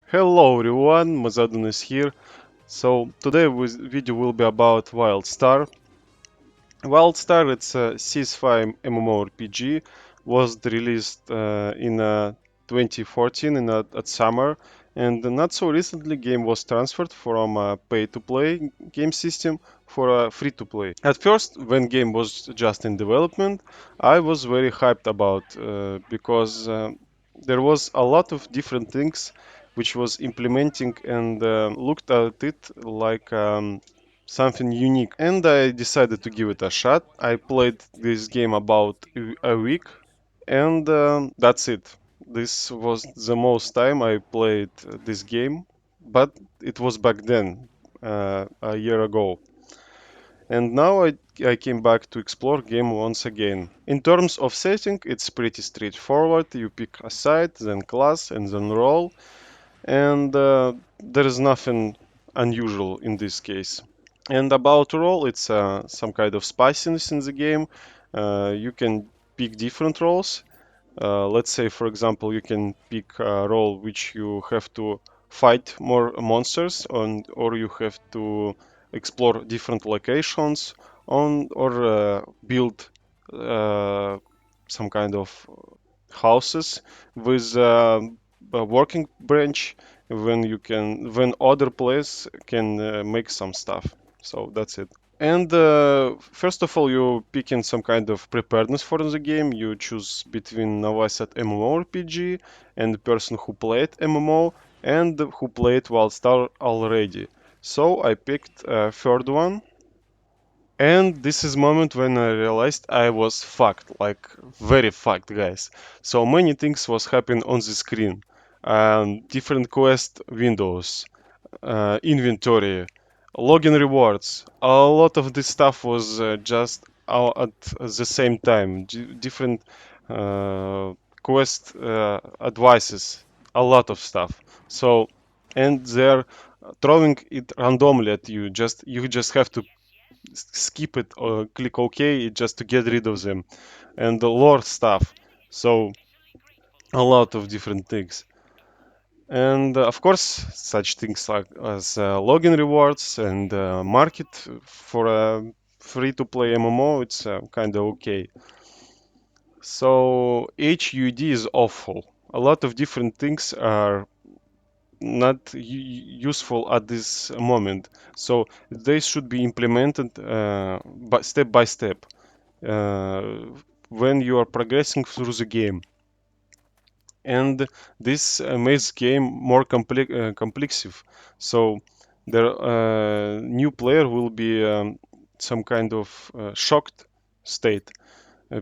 Hello everyone, Mazadun is here. So today video will be about WildStar. WildStar, it's a CS5 MMORPG, was released in 2014 at summer, and not so recently game was transferred from a pay-to-play game system for a free-to-play. At first, when game was just in development, I was very hyped about because there was a lot of different things which was implementing and looked at it like something unique, and I decided to give it a shot. I played this game about a week, and that's it. This was the most time I played this game, but it was back then, a year ago. And now I came back to explore game once again. In terms of setting, it's pretty straightforward. You pick a side, then class, and then role, and there is nothing unusual in this case. And about role, it's some kind of spiciness in the game. You can pick different roles. Let's say, for example, you can pick a role which you have to fight more monsters on, or you have to explore different locations on, or build some kind of houses with a working branch when other players can make some stuff. So that's it. And first of all, you pick in some kind of preparedness for the game. You choose between novice at MMORPG and the person who played MMO and who played WildStar already. So I picked third one, and this is moment when I realized I was fucked, like very fucked, guys. So many things was happening on the screen. Different quest windows, inventory, login rewards. A lot of this stuff was just at the same time. Different quest advices, a lot of stuff. So, and they're throwing it randomly at you. You just have to skip it or click OK just to get rid of them. And the lore stuff. So, a lot of different things. And of course, such things like as login rewards and market for a free-to-play MMO, it's kind of okay. So HUD is awful. A lot of different things are not useful at this moment. So they should be implemented step by step uh, when you are progressing through the game. And this makes game more complexive. So the new player will be some kind of shocked state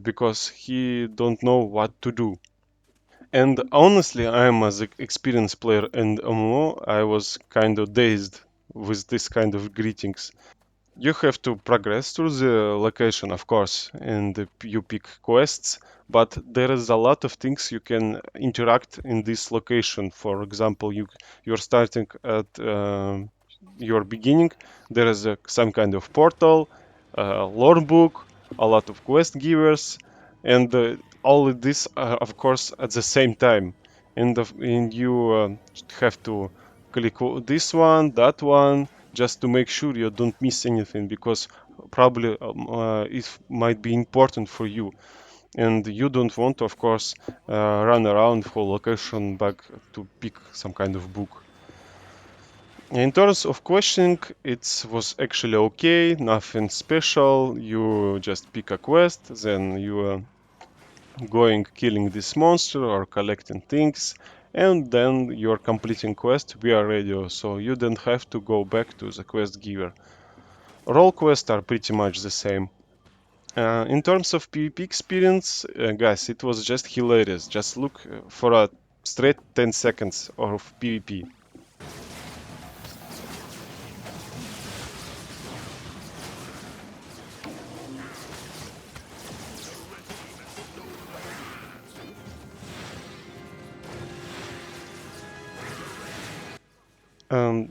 because he don't know what to do. And honestly, I am as an experienced player in MMO, I was kind of dazed with this kind of greetings. You have to progress through the location, of course, and you pick quests, but there is a lot of things you can interact in this location. For example, you're starting at your beginning. There is some kind of portal, lore book, a lot of quest givers, and all of this, of course, at the same time. And you have to click this one, that one, just to make sure you don't miss anything because probably it might be important for you and you don't want to, of course, run around whole location back to pick some kind of book. In terms of questioning, it was actually okay, nothing special. You just pick a quest, then you going killing this monster or collecting things, and then you're completing quest via radio, so you don't have to go back to the quest giver. Role quests are pretty much the same. In terms of PvP experience, guys, it was just hilarious. Just look for a straight 10 seconds of PvP.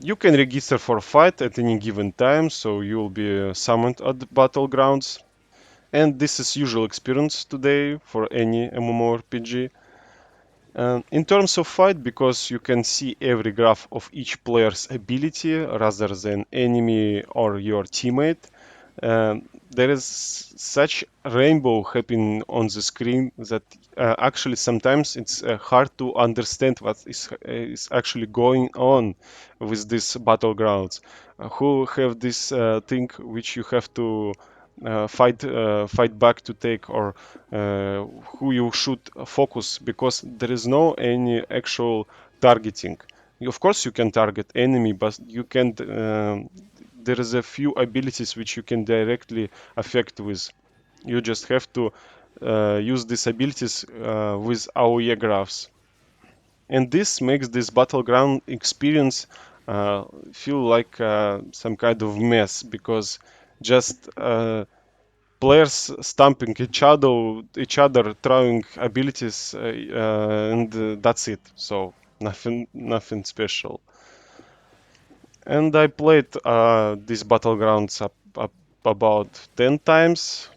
You can register for a fight at any given time, so you'll be summoned at the battlegrounds. And this is usual experience today for any MMORPG. In terms of fight, because you can see every graph of each player's ability rather than enemy or your teammate, there is such rainbow happening on the screen that actually sometimes it's hard to understand what is actually going on with these battlegrounds. Who have this thing which you have to fight back to take, or who you should focus, because there is no any actual targeting. Of course, you can target enemy, but you can't. There is a few abilities which you can directly affect with. You just have to use these abilities with AOE graphs, and this makes this battleground experience feel like some kind of mess, because just players stamping each other, throwing abilities, and that's it. So nothing special. And I played these battlegrounds up about 10 times.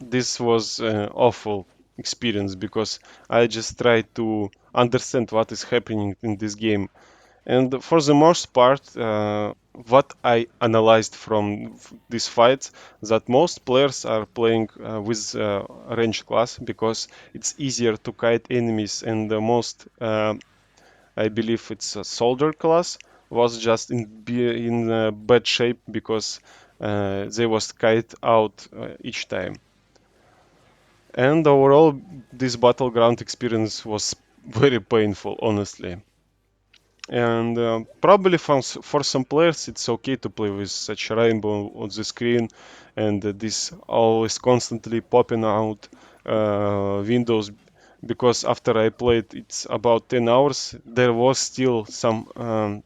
This was an awful experience because I just tried to understand what is happening in this game. And for the most part, what I analyzed from these fights, that most players are playing with range class because it's easier to kite enemies, and the most, I believe it's a soldier class, was just in bad shape because they was kite out each time. And overall, this battleground experience was very painful, honestly. And probably for some players, it's okay to play with such rainbow on the screen, and this always constantly popping out windows. Because after I played it's about 10 hours, there was still some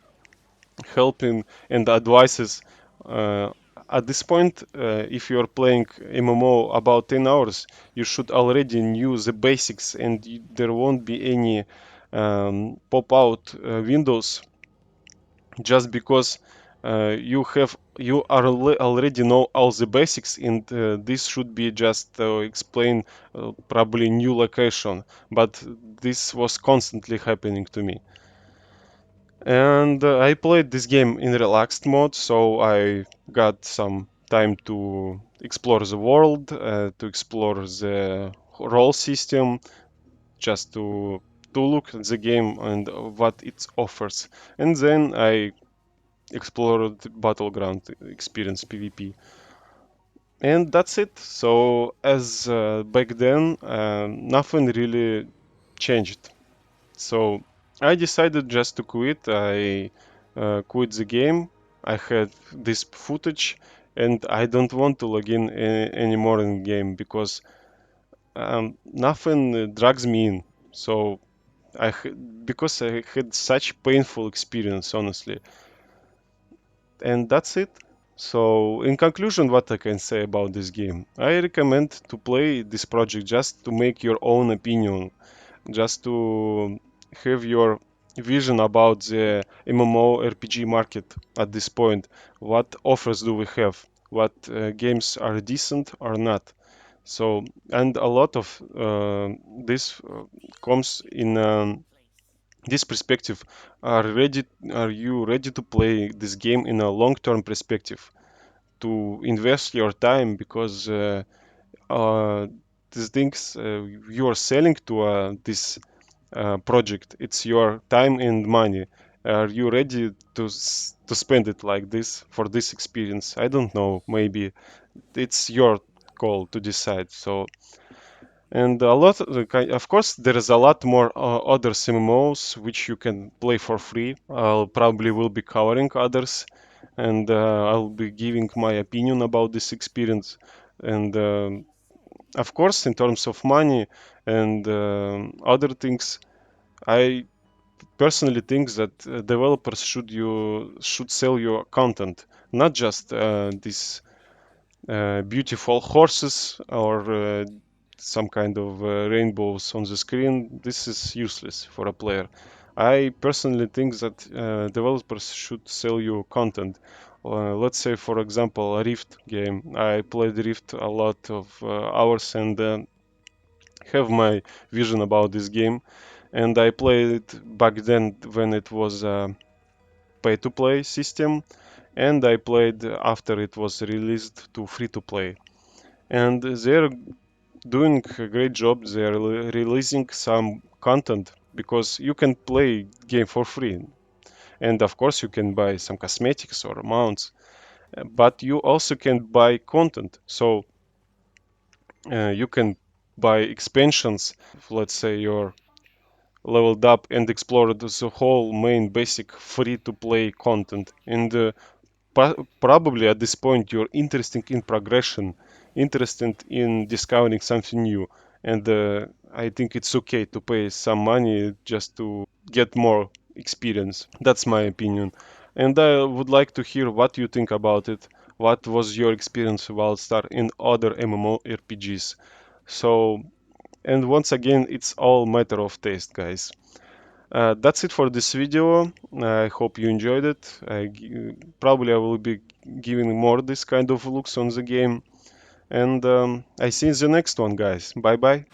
helping and advices. Uh, at this point, if you're playing MMO about 10 hours, you should already knew the basics, and there won't be any pop out windows, just because you already know all the basics, and this should be just explain probably new location, but this was constantly happening to me. And I played this game in relaxed mode, so I got some time to explore the world, to explore the role system, just to look at the game and what it offers. And then I explored battleground experience PvP. And that's it. So as back then, nothing really changed. So I decided just to quit. I quit the game. I had this footage, and I don't want to log in anymore in game because nothing drags me in. So because I had such painful experience, honestly. And that's it. So, in conclusion, what I can say about this game, I recommend to play this project just to make your own opinion, just to have your vision about the MMORPG market at this point. What offers do we have? What games are decent or not? So, and a lot of this comes in this perspective. Are you ready to play this game in a long-term perspective, to invest your time, because uh, these things you are selling to this project, it's your time and money. Are you ready to spend it like this for this experience? I don't know, maybe it's your call to decide. So, and of course, there is a lot more other MMOs which you can play for free. I'll probably will be covering others, and I'll be giving my opinion about this experience. And of course, in terms of money and other things, I personally think that developers should sell your content, not just this beautiful horses or some kind of rainbows on the screen. This is useless for a player. I personally think that developers should sell you content. Let's say, for example, a Rift game. I played Rift a lot of hours, and have my vision about this game, and I played it back then when it was a pay-to-play system, and I played after it was released to free-to-play. And they're doing a great job. They're releasing some content because you can play game for free, and of course you can buy some cosmetics or mounts, but you also can buy content. So you can buy expansions. Let's say you're leveled up and explored the whole main basic free to play content. And probably at this point you're interested in progression, interested in discovering something new. And I think it's okay to pay some money just to get more experience. That's my opinion. And I would like to hear what you think about it. What was your experience with WildStar in other MMORPGs? So, and once again, it's all matter of taste, guys. That's it for this video. I hope you enjoyed it. Probably I will be giving more this kind of looks on the game. And I see you in the next one, guys. Bye bye.